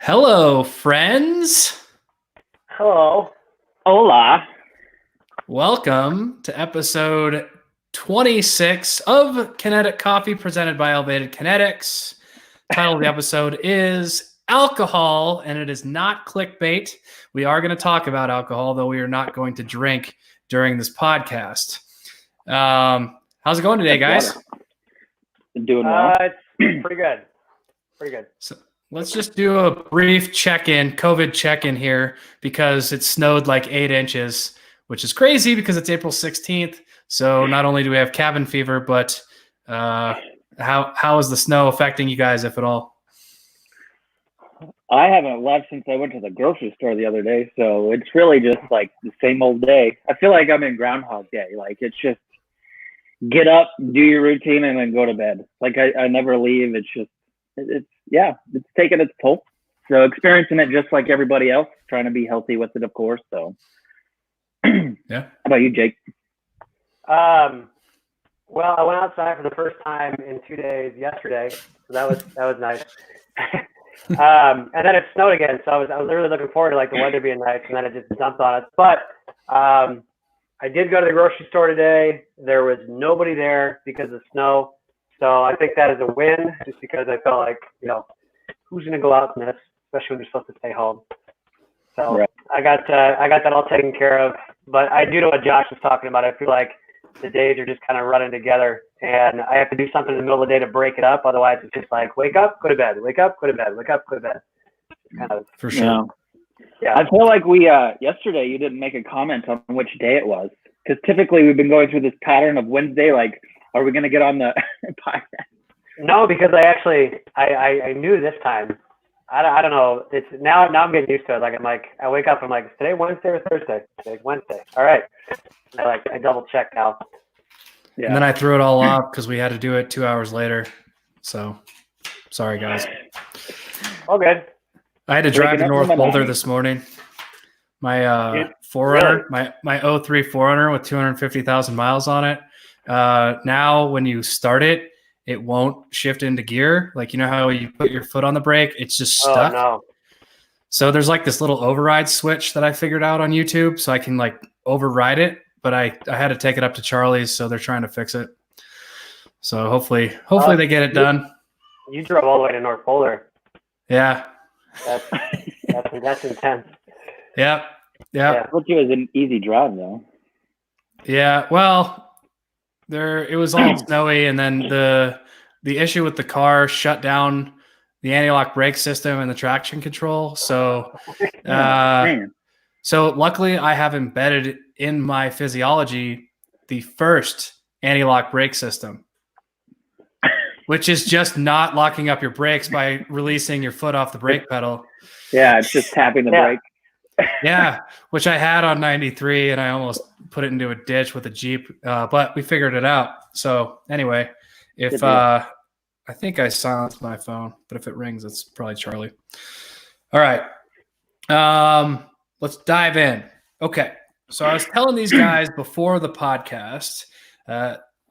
Hello, friends. Hello. Hola. Welcome to episode 26 of Kinetic Coffee presented by Elevated Kinetics. Title of the episode is Alcohol, and it is not clickbait. We are going to talk about alcohol, though we are not going to drink during this podcast. How's it going today, guys? Doing well. It's pretty good. Pretty good. So let's just do a brief check-in, COVID check-in here, because it snowed like 8 inches, which is crazy because it's April 16th. So not only do we have cabin fever, but how is the snow affecting you guys, if at all? I haven't left since I went to the grocery store the other day, so it's really just like the same old day. I feel like I'm in Groundhog Day. Like, it's just get up, do your routine, and then go to bed. Like, I never leave. It's just, it's taking its toll. So experiencing it just like everybody else, trying to be healthy with it, of course. So, Yeah. How about you, Jake? Well, I went outside for the first time in 2 days yesterday, so that was nice. And then it snowed again, so I was really looking forward to like the weather being nice, and then it just dumped on us. But I did go to the grocery store today. There was nobody there because of snow, so I think that is a win. Just because I felt like, who's gonna go out in this, especially when you're supposed to stay home. So Right. I got that all taken care of. But I do know what Josh was talking about. I feel like the days are just kind of running together, and I have to do something in the middle of the day to break it up. Otherwise, it's just like wake up, go to bed, wake up, go to bed, wake up, go to bed. Kind of. For sure. Yeah. I feel like we yesterday you didn't make a comment on which day it was, because typically we've been going through this pattern of Wednesday. Like, are we going to get on the podcast? No, because I knew this time. I don't know. It's now I'm getting used to it. I wake up, I'm like, is today Wednesday or Thursday? Today's Wednesday. All right. I double check now. Yeah. And then I threw it all off because we had to do it 2 hours later. So sorry, guys. All good. I had to drive to Breaking up North my Boulder mind. this morning. My Forerunner, my 03 Forerunner with 250,000 miles on it. Now when you start it, it won't shift into gear. Like, you know how you put your foot on the brake? It's just stuck. Oh, no. So there's like this little override switch that I figured out on YouTube, so I can like override it. But I had to take it up to Charlie's, so they're trying to fix it. So hopefully they get it done. You drove all the way to North Boulder. Yeah. That's intense. Yeah. I thought it was an easy drive, though. Yeah. Well, it was all snowy, and then the issue with the car shut down the anti-lock brake system and the traction control. So, so luckily I have embedded in my physiology the first anti-lock brake system, which is just not locking up your brakes by releasing your foot off the brake pedal. Yeah, it's just tapping the brake. Yeah, which I had on 93, and I almost put it into a ditch with a Jeep, but we figured it out. So anyway, if I think I silenced my phone, but if it rings, it's probably Charlie. All right, let's dive in. Okay, so I was telling these guys before the podcast,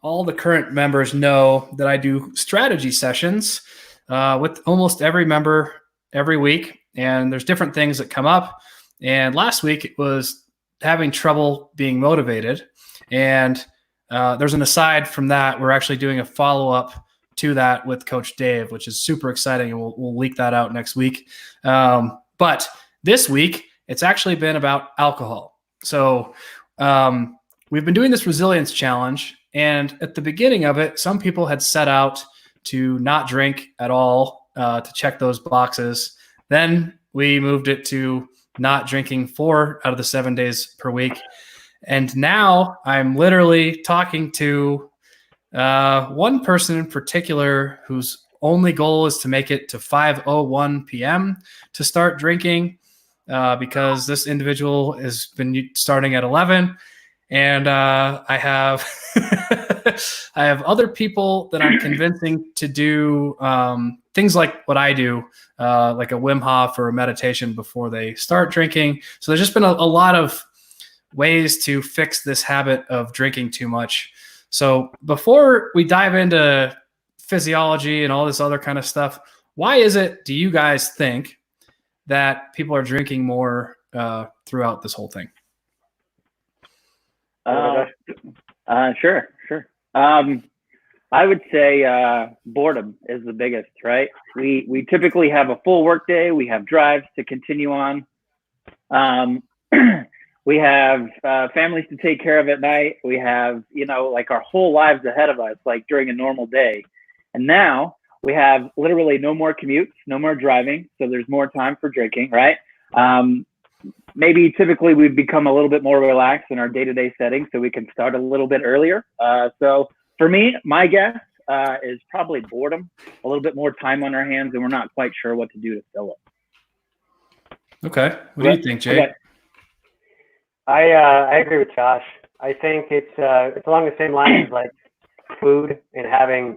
all the current members know that I do strategy sessions with almost every member every week, and there's different things that come up. And last week it was having trouble being motivated. And there's an aside from that. We're actually doing a follow-up to that with Coach Dave, which is super exciting. And we'll leak that out next week. But this week, it's actually been about alcohol. So we've been doing this resilience challenge. And at the beginning of it, some people had set out to not drink at all to check those boxes. Then we moved it to not drinking 4 out of the 7 days per week. And now I'm literally talking to one person in particular whose only goal is to make it to 5:01 p.m. to start drinking because this individual has been starting at 11. And I have I have other people that I'm convincing to do things like what I do, like a Wim Hof or a meditation before they start drinking. So there's just been a lot of ways to fix this habit of drinking too much. So before we dive into physiology and all this other kind of stuff, why is it, do you guys think, that people are drinking more throughout this whole thing? Sure. I would say boredom is the biggest, right? We typically have a full work day. We have drives to continue on. We have families to take care of at night. We have, like our whole lives ahead of us, like during a normal day. And now we have literally no more commutes, no more driving. So there's more time for drinking, right? Maybe typically we've become a little bit more relaxed in our day-to-day setting, so we can start a little bit earlier. So for me, my guess is probably boredom, a little bit more time on our hands, and we're not quite sure what to do to fill it. Okay. What do you think, Jake? Okay. I agree with Josh. I think it's along the same lines as like food and having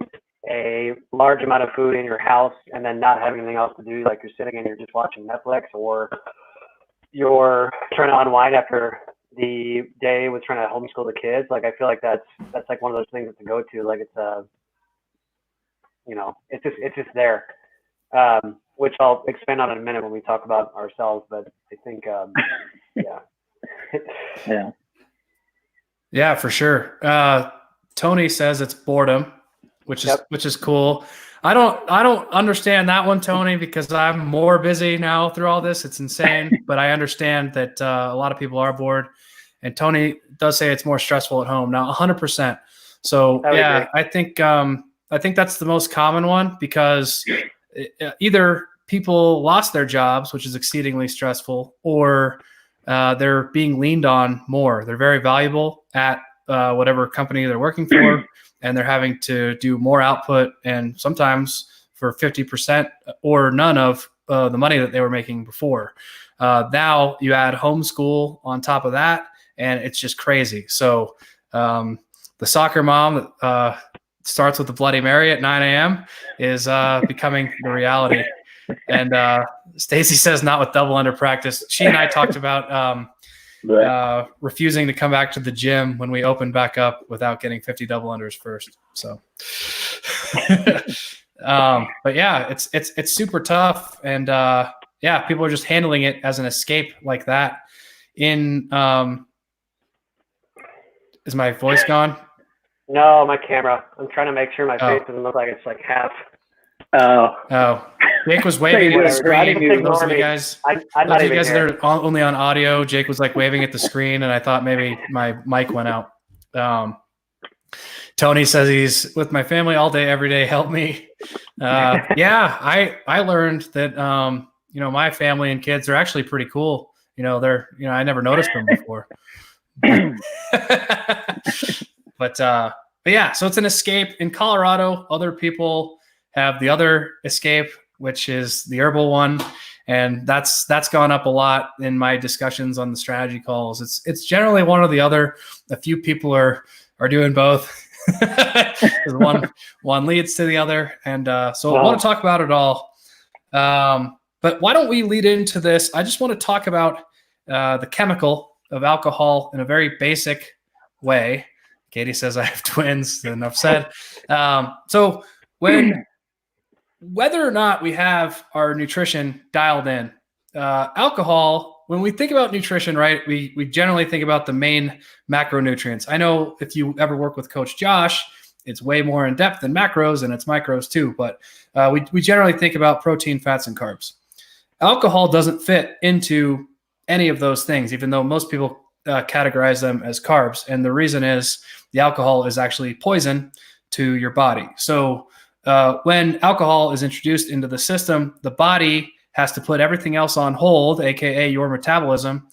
a large amount of food in your house and then not having anything else to do, like you're sitting and you're just watching Netflix, or you're trying to unwind after the day with trying to homeschool the kids. Like I feel like that's like one of those things to go to. Like it's just there, which I'll expand on in a minute when we talk about ourselves. But I think Yeah, for sure. Tony says it's boredom, which is cool. I don't understand that one, Tony, because I'm more busy now through all this. It's insane, but I understand that a lot of people are bored, and Tony does say it's more stressful at home now, 100%. So I think that's the most common one, because either people lost their jobs, which is exceedingly stressful, or they're being leaned on more. They're very valuable at whatever company they're working for, and they're having to do more output, and sometimes for 50% or none of the money that they were making before. Now you add homeschool on top of that, and it's just crazy. So the soccer mom that starts with the Bloody Mary at 9 a.m. is becoming the reality. And Stacy says not with double under practice. She and I talked about refusing to come back to the gym when we open back up without getting 50 double unders first. So, but yeah, it's super tough, and people are just handling it as an escape like that. Is my voice gone? No, my camera. I'm trying to make sure my face doesn't look like it's like half. Oh. Jake was waving at the screen. Those of you guys, that are only on audio, Jake was like waving at the screen, and I thought maybe my mic went out. Tony says he's with my family all day, every day. Help me. I learned that my family and kids are actually pretty cool. I never noticed them before. But yeah, so it's an escape. In Colorado, other people have the other escape, which is the herbal one, and that's gone up a lot in my discussions on the strategy calls. It's generally one or the other. A few people are doing both. one leads to the other, and so I want to talk about it all. But why don't we lead into this? I just want to talk about the chemical of alcohol in a very basic way. Katie says I have twins. Enough said. So whether or not we have our nutrition dialed in, alcohol, when we think about nutrition, right, we generally think about the main macronutrients. I know if you ever work with Coach Josh, it's way more in depth than macros, and it's micros too. But we generally think about protein, fats, and carbs. Alcohol doesn't fit into any of those things, even though most people categorize them as carbs. And the reason is the alcohol is actually poison to your body. So when alcohol is introduced into the system, the body has to put everything else on hold, aka your metabolism,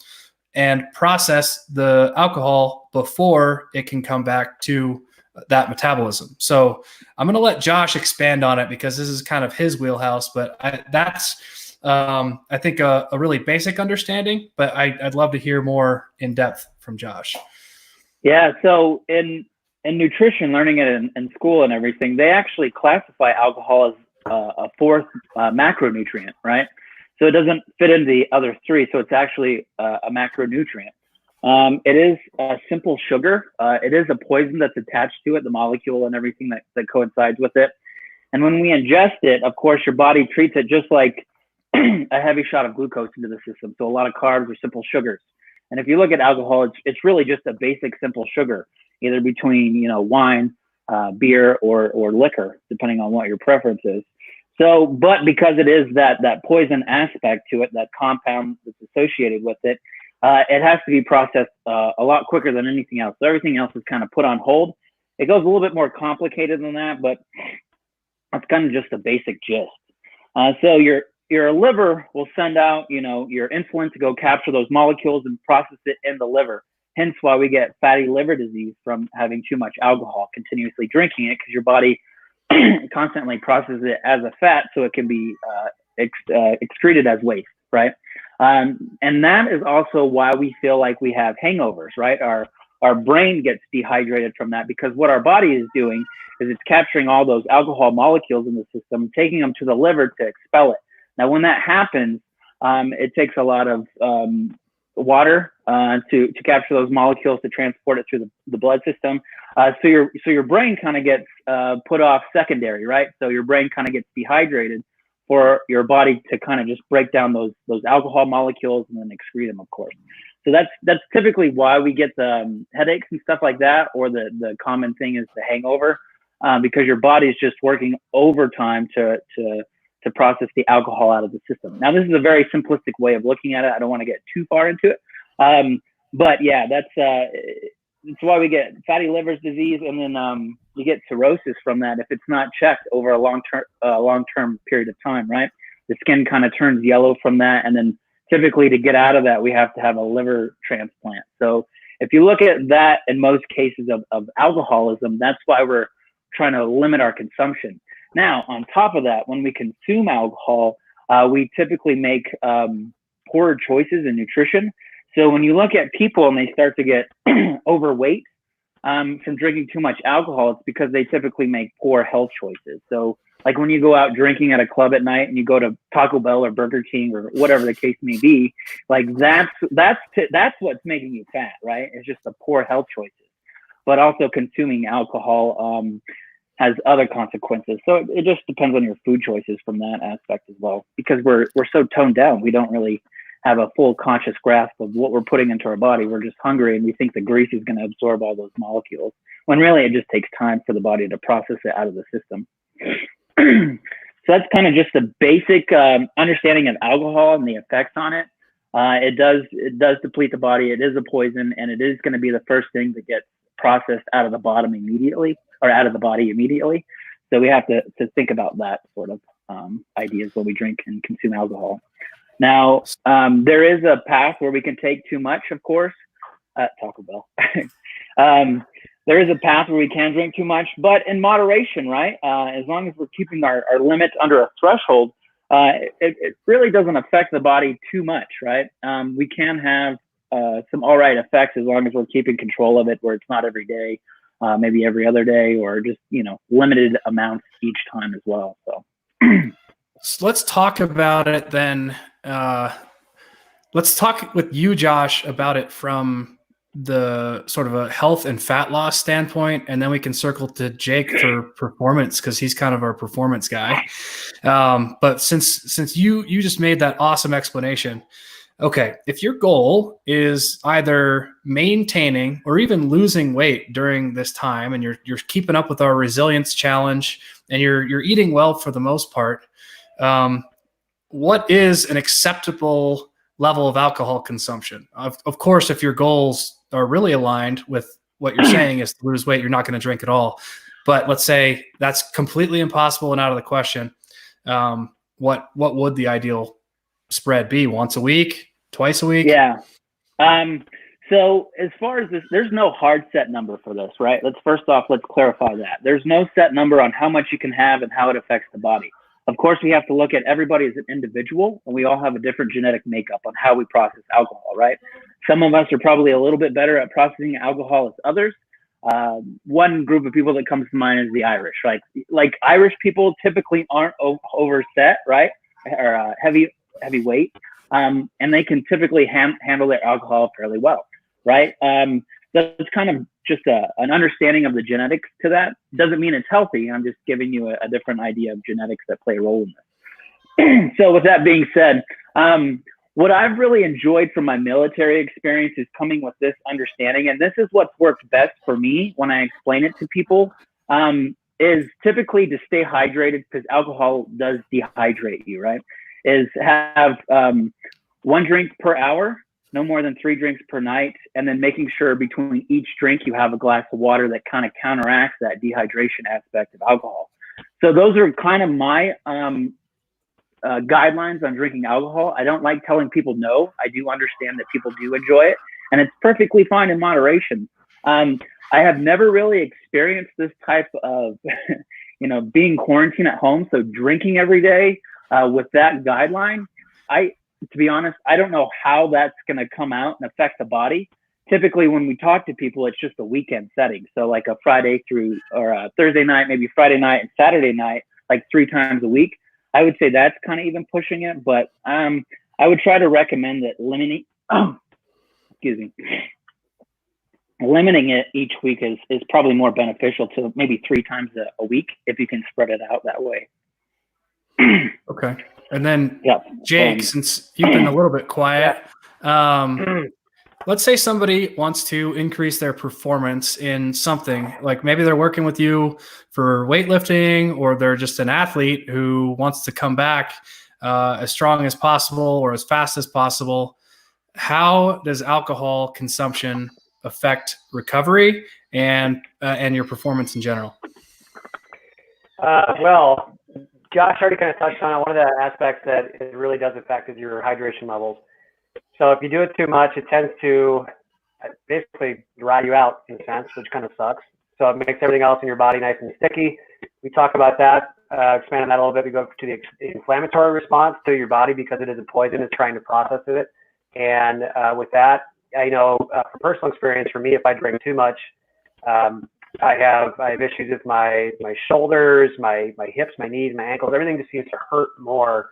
and process the alcohol before it can come back to that metabolism. So I'm going to let Josh expand on it because this is kind of his wheelhouse, but that's I think a really basic understanding, but I'd love to hear more in depth from Josh. Yeah. So in nutrition, learning it in school and everything, they actually classify alcohol as a fourth macronutrient, right? So it doesn't fit into the other three. So it's actually a macronutrient. It is a simple sugar. It is a poison that's attached to it, the molecule and everything that coincides with it. And when we ingest it, of course, your body treats it just like a heavy shot of glucose into the system. So a lot of carbs or simple sugars. And if you look at alcohol, it's really just a basic simple sugar, either between, wine, beer, or liquor, depending on what your preference is. So, but because it is that poison aspect to it, that compound that's associated with it, it has to be processed a lot quicker than anything else. So everything else is kind of put on hold. It goes a little bit more complicated than that, but that's kind of just the basic gist. So your liver will send out, your insulin to go capture those molecules and process it in the liver. Hence why we get fatty liver disease from having too much alcohol, continuously drinking it, because your body constantly processes it as a fat so it can be excreted as waste, right? And that is also why we feel like we have hangovers, right? Our brain gets dehydrated from that, because what our body is doing is it's capturing all those alcohol molecules in the system, taking them to the liver to expel it. Now, when that happens, it takes a lot of water to capture those molecules, to transport it through the blood system. So your brain kind of gets put off secondary, right? So your brain kind of gets dehydrated for your body to kind of just break down those alcohol molecules and then excrete them, of course. So that's typically why we get the headaches and stuff like that, or the common thing is the hangover, because your body is just working overtime to process the alcohol out of the system. Now, this is a very simplistic way of looking at it. I don't want to get too far into it. But yeah, that's why we get fatty liver disease, and then you get cirrhosis from that if it's not checked over a long-term period of time, right? The skin kind of turns yellow from that, and then typically to get out of that, we have to have a liver transplant. So if you look at that in most cases of alcoholism, that's why we're trying to limit our consumption. Now, on top of that, when we consume alcohol, we typically make poorer choices in nutrition. So when you look at people and they start to get overweight from drinking too much alcohol, it's because they typically make poor health choices. So like when you go out drinking at a club at night and you go to Taco Bell or Burger King or whatever the case may be, like that's what's making you fat, right? It's just the poor health choices. But also consuming alcohol has other consequences. So it just depends on your food choices from that aspect as well, because we're so toned down. We don't really have a full conscious grasp of what we're putting into our body. We're just hungry and we think the grease is going to absorb all those molecules, when really it just takes time for the body to process it out of the system. So that's kind of just a basic understanding of alcohol and the effects on it. It does deplete the body. It is a poison, and it is going to be the first thing that gets processed out of the body immediately. So we have to think about that sort of ideas when we drink and consume alcohol. Now, there is a path where we can take too much, of course, at Taco Bell. There is a path where we can drink too much, but in moderation, right? As long as we're keeping our limits under a threshold, it really doesn't affect the body too much, right? We can have some all right effects as long as we're keeping control of it, where it's not every day, maybe every other day, or just, limited amounts each time as well. So let's talk about it then. Let's talk with you, Josh, about it from the sort of a health and fat loss standpoint, and then we can circle to Jake for performance, because he's kind of our performance guy. But since you just made that awesome explanation, okay, if your goal is either maintaining or even losing weight during this time, and you're keeping up with our resilience challenge, and you're eating well for the most part, what is an acceptable level of alcohol consumption? Of course, if your goals are really aligned with what you're saying is to lose weight, you're not going to drink at all. But let's say that's completely impossible and out of the question. What would the ideal spread be? Once a week, twice a week? Yeah. So as far as this, there's no hard set number for this, right? Let's clarify that. There's no set number on how much you can have and how it affects the body. Of course, we have to look at everybody as an individual, and we all have a different genetic makeup on how we process alcohol, right? Some of us are probably a little bit better at processing alcohol as others. One group of people that comes to mind is the Irish, right? Like Irish people typically aren't overset, right? Or heavyweight, and they can typically handle their alcohol fairly well, right? That's kind of just an understanding of the genetics to that. Doesn't mean it's healthy. I'm just giving you a different idea of genetics that play a role in So with that being said, what I've really enjoyed from my military experience is coming with this understanding, and this is what's worked best for me when I explain it to people, is typically to stay hydrated, because alcohol does dehydrate you, right? Is have 1 drink per hour, no more than 3 drinks per night, and then making sure between each drink you have a glass of water that kind of counteracts that dehydration aspect of alcohol. So those are kind of my guidelines on drinking alcohol. I don't like telling people no. I do understand that people do enjoy it, and it's perfectly fine in moderation. I have never really experienced this type of, being quarantined at home. So drinking every day with that guideline, to be honest, I don't know how that's going to come out and affect the body. Typically, when we talk to people, it's just a weekend setting. So like a Friday through, or a Thursday night, maybe Friday night and Saturday night, like 3 times a week. I would say that's kind of even pushing it, but I would try to recommend that limiting it each week is probably more beneficial, to maybe 3 times a week if you can spread it out that way. Okay. And then Jake, since you've been a little bit quiet, let's say somebody wants to increase their performance in something, like maybe they're working with you for weightlifting, or they're just an athlete who wants to come back as strong as possible or as fast as possible. How does alcohol consumption affect recovery and your performance in general? Well, Josh already kind of touched on it. One of the aspects that it really does affect is your hydration levels. So if you do it too much, it tends to basically dry you out in a sense, which kind of sucks. So it makes everything else in your body nice and sticky. We talk about that, expand on that a little bit. We go to the inflammatory response to your body, because it is a poison. It's trying to process it. And with that, I know from personal experience, for me, if I drink too much, I have issues with my shoulders, my hips, my knees, my ankles. Everything just seems to hurt more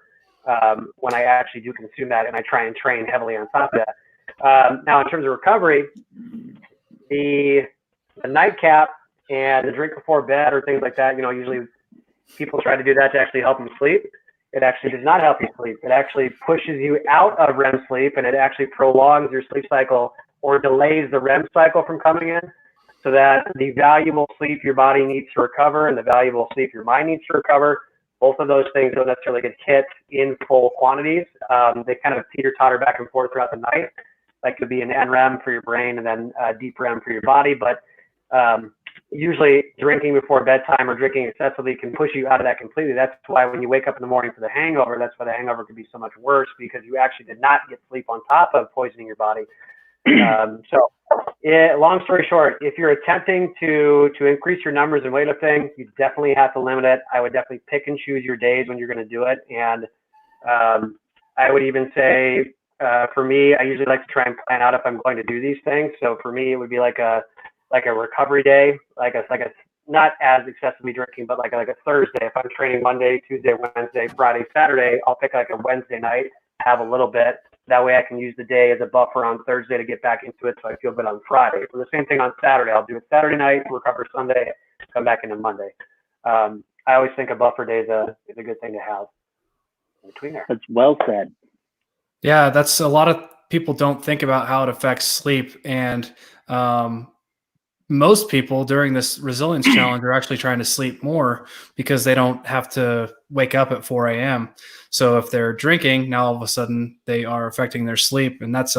when I actually do consume that, and I try and train heavily on top of that. Now, in terms of recovery, the nightcap and the drink before bed or things like that, usually people try to do that to actually help them sleep. It actually does not help you sleep. It actually pushes you out of REM sleep, and it actually prolongs your sleep cycle, or delays the REM cycle from coming in, so that the valuable sleep your body needs to recover and the valuable sleep your mind needs to recover, both of those things don't necessarily get hit in full quantities. They kind of teeter-totter back and forth throughout the night. That could be an NREM for your brain and then deep REM for your body. But usually drinking before bedtime or drinking excessively can push you out of that completely. That's why when you wake up in the morning for the hangover, that's why the hangover could be so much worse, because you actually did not get sleep on top of poisoning your body. Long story short, if you're attempting to increase your numbers in weightlifting, you definitely have to limit it. I would definitely pick and choose your days when you're going to do it. And I would even say, for me, I usually like to try and plan out if I'm going to do these things. So for me, it would be like a recovery day, like a not as excessively drinking, but like a Thursday. If I'm training Monday, Tuesday, Wednesday, Friday, Saturday, I'll pick like a Wednesday night, have a little bit. That way I can use the day as a buffer on Thursday to get back into it, so I feel good on Friday. For the same thing on Saturday, I'll do it Saturday night, recover Sunday, come back into Monday. I always think a buffer day is a good thing to have in between there. That's well said. Yeah, that's a lot of people don't think about how it affects sleep. And most people during this resilience challenge are actually trying to sleep more because they don't have to wake up at 4 a.m. So if they're drinking, now all of a sudden they are affecting their sleep. And that's,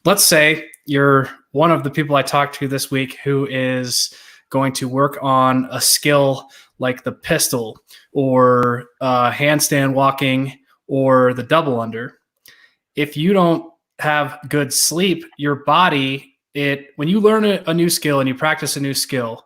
let's say you're one of the people I talked to this week who is going to work on a skill like the pistol or handstand walking or the double under. If you don't have good sleep, your body, when you learn a new skill and you practice a new skill,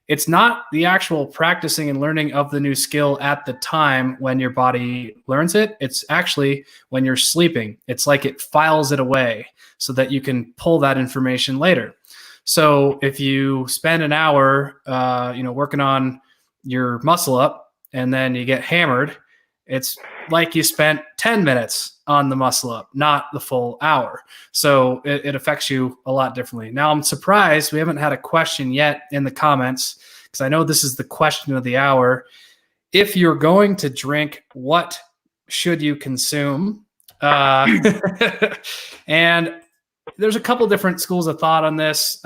it's not the actual practicing and learning of the new skill at the time when your body learns it. It's actually when you're sleeping. It's like it files it away so that you can pull that information later. So if you spend an hour, working on your muscle up and then you get hammered, it's like you spent 10 minutes on the muscle up, not the full hour. So it affects you a lot differently. Now, I'm surprised we haven't had a question yet in the comments, because I know this is the question of the hour. If you're going to drink, what should you consume? And there's a couple different schools of thought on this.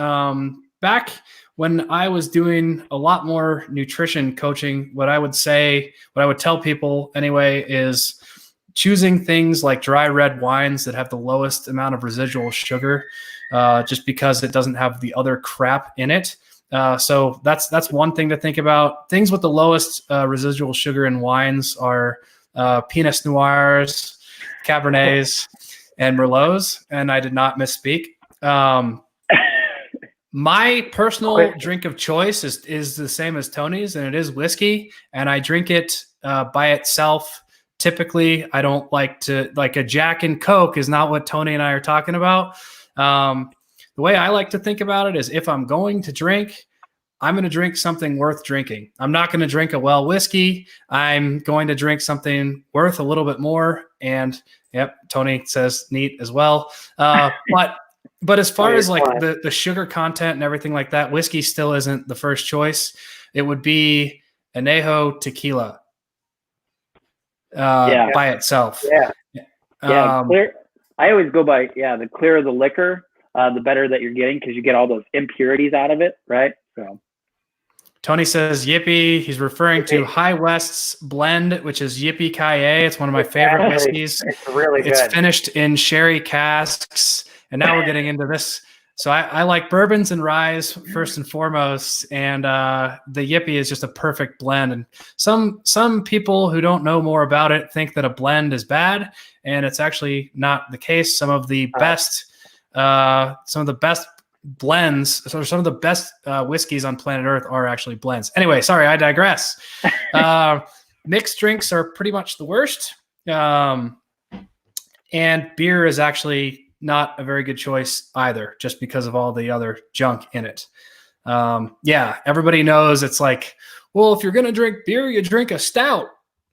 Back when I was doing a lot more nutrition coaching, what I would tell people anyway, is choosing things like dry red wines that have the lowest amount of residual sugar, just because it doesn't have the other crap in it. So that's one thing to think about. Things with the lowest residual sugar in wines are Pinot Noirs, Cabernets, and Merlots. And I did not misspeak. My personal drink of choice is the same as Tony's, and it is whiskey. And I drink it by itself. Typically, I don't like a Jack and Coke is not what Tony and I are talking about. The way I like to think about it is, if I'm going to drink, I'm going to drink something worth drinking. I'm not going to drink a well whiskey. I'm going to drink something worth a little bit more. And yep, Tony says neat as well. But as far as like the sugar content and everything like that, whiskey still isn't the first choice. It would be Añejo tequila by itself. Clear. I always go by the clearer the liquor, the better that you're getting, because you get all those impurities out of it, right? So Tony says Yippee. He's referring to High West's blend, which is Yippee Ki-Yay. It's one of my favorite whiskeys. It's really good. It's finished in sherry casks, and now we're getting into this. So I like bourbons and ryes first and foremost, and the Yippee is just a perfect blend. And some people who don't know more about it think that a blend is bad, and it's actually not the case. Some of the best blends, or some of the best whiskeys on planet Earth are actually blends. Anyway, sorry, I digress. Mixed drinks are pretty much the worst. And beer is actually not a very good choice either, just because of all the other junk in it. Everybody knows it's like, well, if you're going to drink beer, you drink a stout,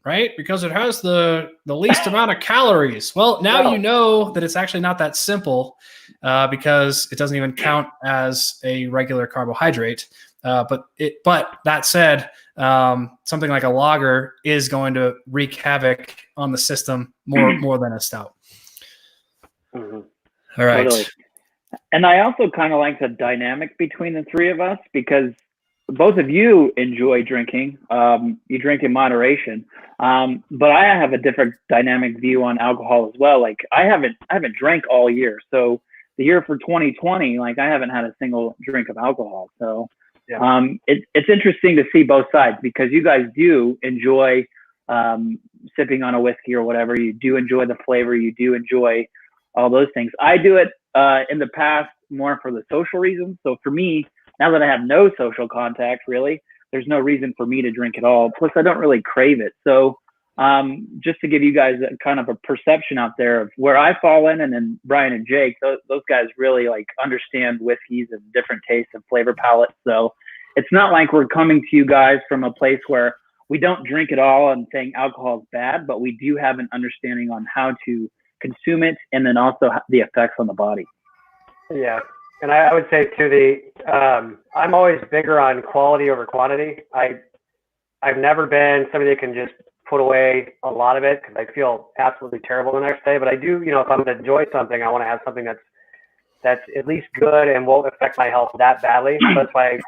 right? Because it has the least amount of calories. Well, now you know that it's actually not that simple, because it doesn't even count as a regular carbohydrate. But that said, something like a lager is going to wreak havoc on the system more than a stout. Mm-hmm. All right. Totally. And I also kind of like the dynamic between the three of us, because both of you enjoy drinking. You drink in moderation. But I have a different dynamic view on alcohol as well. Like I haven't drank all year. So the year for 2020, like I haven't had a single drink of alcohol. So it's interesting to see both sides, because you guys do enjoy sipping on a whiskey or whatever. You do enjoy the flavor. You do enjoy all those things. I do it in the past more for the social reasons. So for me, now that I have no social contact, really, there's no reason for me to drink at all. Plus, I don't really crave it. So just to give you guys a kind of a perception out there of where I fall in, and then Brian and Jake, those guys really like understand whiskeys and different tastes and flavor palettes. So it's not like we're coming to you guys from a place where we don't drink at all and saying alcohol is bad, but we do have an understanding on how to consume it, and then also the effects on the body. Yeah. And I would say too, I'm always bigger on quality over quantity. I've never been somebody that can just put away a lot of it, because I feel absolutely terrible the next day. But I do, if I'm going to enjoy something, I want to have something that's at least good and won't affect my health that badly. So that's why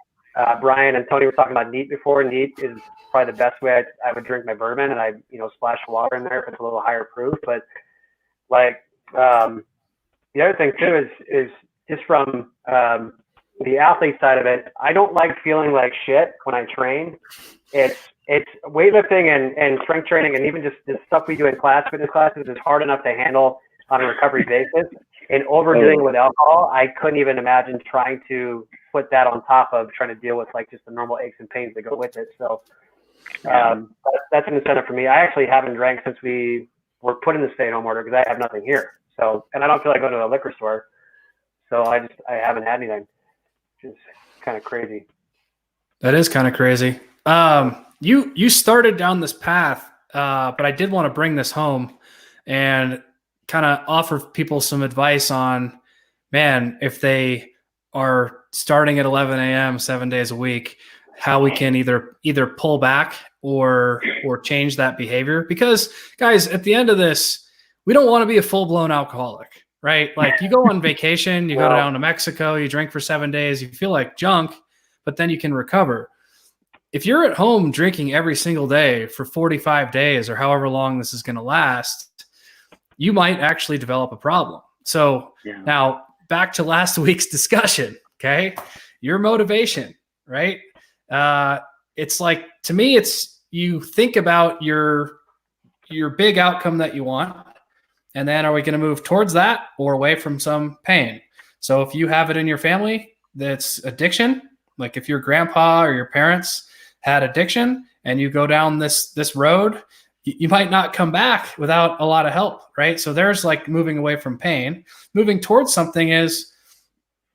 Brian and Tony were talking about neat before. Neat is probably the best way I would drink my bourbon, and I splash water in there if it's a little higher proof. But like the other thing too is just from the athlete side of it, I don't like feeling like shit when I train. It's weightlifting and strength training, and even just the stuff we do in fitness classes is hard enough to handle on a recovery basis. And overdoing it with alcohol, I couldn't even imagine trying to put that on top of trying to deal with like just the normal aches and pains that go with it. So that's an incentive for me. I actually haven't drank since we were put in the stay-at-home order, because I have nothing here. So, and I don't feel like going to a liquor store. So I haven't had anything, which is kind of crazy. That is kind of crazy. You started down this path, but I did want to bring this home and kind of offer people some advice on, man, if they are starting at 11 a.m. 7 days a week, how we can either pull back or change that behavior. Because guys, at the end of this, we don't want to be a full-blown alcoholic, right? Like you go on vacation, you go down to Mexico, you drink for 7 days, you feel like junk, but then you can recover. If you're at home drinking every single day for 45 days or however long this is going to last, you might actually develop a problem. So now back to last week's discussion, okay? Your motivation, right? It's like, to me, it's you think about your big outcome that you want, and then are we going to move towards that or away from some pain? So if you have it in your family that's addiction, like if your grandpa or your parents had addiction and you go down this road, you might not come back without a lot of help, right? So there's like moving away from pain. Moving towards something is,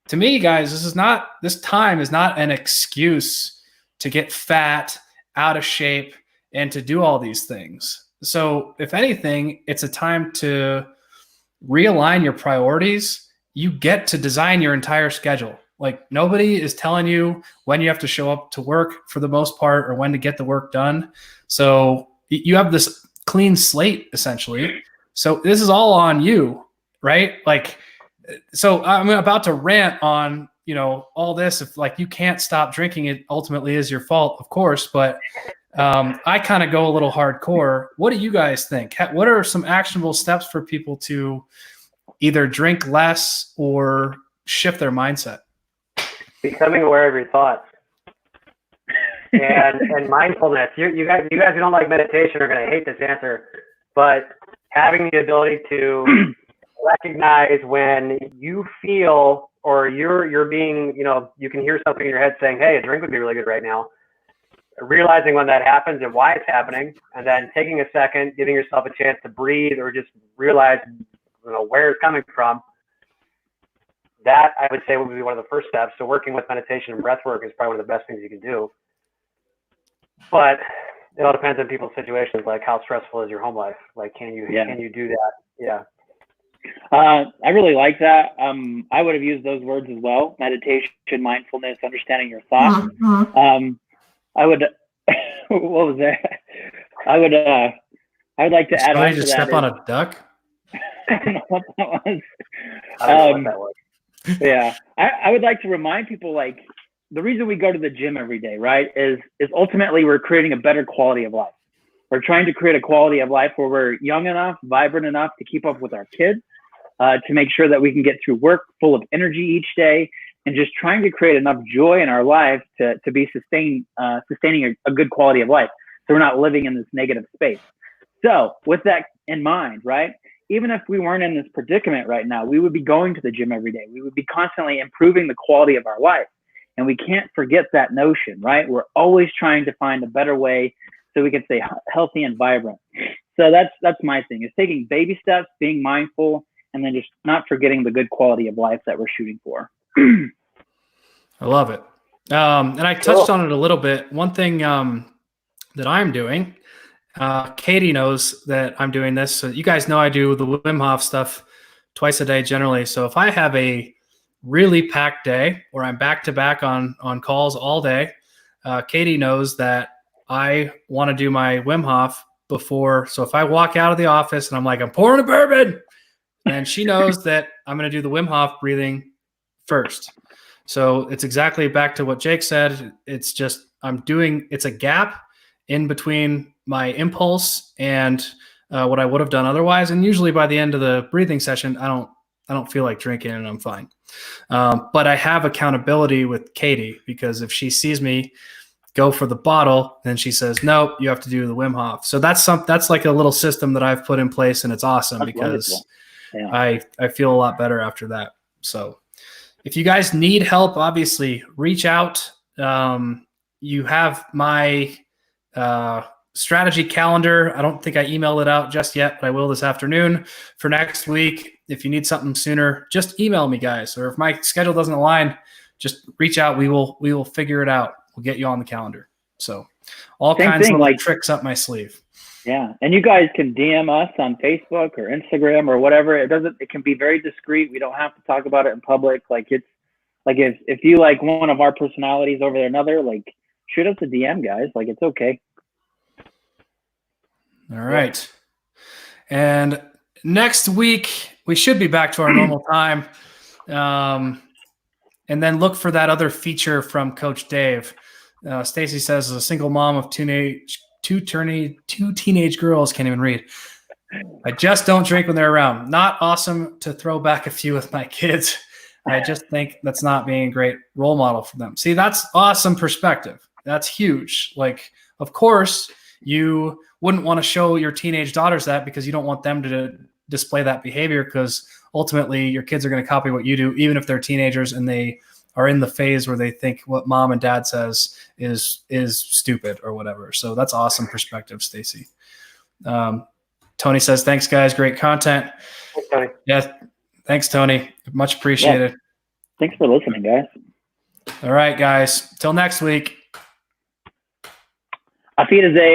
to me, guys, this time is not an excuse to get fat, out of shape, and to do all these things. So if anything, it's a time to realign your priorities. You get to design your entire schedule. Like nobody is telling you when you have to show up to work for the most part or when to get the work done. So you have this clean slate essentially. So this is all on you, right? Like, so I'm about to rant on, all this. If like you can't stop drinking, it ultimately is your fault, of course. But I kind of go a little hardcore. What do you guys think? What are some actionable steps for people to either drink less or shift their mindset? Becoming aware of your thoughts and mindfulness. You guys who don't like meditation are going to hate this answer, but having the ability to recognize when you feel or you're being, you can hear something in your head saying, hey, a drink would be really good right now. Realizing when that happens and why it's happening, and then taking a second, giving yourself a chance to breathe or just realize, where it's coming from. That I would say would be one of the first steps. So working with meditation and breath work is probably one of the best things you can do. But it all depends on people's situations, like how stressful is your home life? Like, can you do that? Yeah. I really like that. I would have used those words as well: meditation, mindfulness, understanding your thoughts. I would. What was that? I would like to add on to that. Step on a duck. I don't know what that was. I don't know what that was. Yeah, I would like to remind people, like, the reason we go to the gym every day, right, is ultimately we're creating a better quality of life. We're trying to create a quality of life where we're young enough, vibrant enough to keep up with our kids, to make sure that we can get through work full of energy each day, and just trying to create enough joy in our life to be sustaining a good quality of life, so we're not living in this negative space. So with that in mind, right, even if we weren't in this predicament right now, we would be going to the gym every day. We would be constantly improving the quality of our life. And we can't forget that notion, right? We're always trying to find a better way so we can stay healthy and vibrant. So that's my thing, is taking baby steps, being mindful, and then just not forgetting the good quality of life that we're shooting for. I love it. And I touched on it a little bit. One thing that I'm doing, Katie knows that I'm doing this. So you guys know I do the Wim Hof stuff twice a day generally. So if I have a really packed day where I'm back to back on calls all day, Katie knows that I want to do my Wim Hof before. So if I walk out of the office and I'm like, I'm pouring a bourbon, then she knows that I'm going to do the Wim Hof breathing first. So it's exactly back to what Jake said. It's just, it's a gap in between my impulse and what I would have done otherwise. And usually by the end of the breathing session, I don't feel like drinking and I'm fine. But I have accountability with Katie, because if she sees me go for the bottle, then she says, nope, you have to do the Wim Hof. So that's like a little system that I've put in place, and it's awesome. That's because I feel a lot better after that. So if you guys need help, obviously reach out. You have my strategy calendar. I don't think I emailed it out just yet, but I will this afternoon for next week. If you need something sooner, just email me, guys. Or if my schedule doesn't align, just reach out. We will figure it out. We'll get you on the calendar. So all kinds of tricks up my sleeve. Yeah. And you guys can DM us on Facebook or Instagram or whatever. It can be very discreet. We don't have to talk about it in public. Like, it's like if you like one of our personalities over another, like, shoot us a DM, guys. Like, it's okay. All right. And next week, we should be back to our normal time. And then look for that other feature from Coach Dave. Stacy says, as a single mom of two teenage girls, can't even read. I just don't drink when they're around. Not awesome to throw back a few with my kids. I just think that's not being a great role model for them. See, that's awesome perspective. That's huge. Like, of course, you wouldn't want to show your teenage daughters that because you don't want them to display that behavior, because ultimately your kids are going to copy what you do, even if they're teenagers and they are in the phase where they think what mom and dad says is stupid or whatever. So that's awesome perspective, Stacy. Tony says, thanks, guys. Great content. Thanks, Tony. Yeah. Thanks, Tony. Much appreciated. Yeah. Thanks for listening, guys. All right, guys. Till next week. Auf Wiedersehen.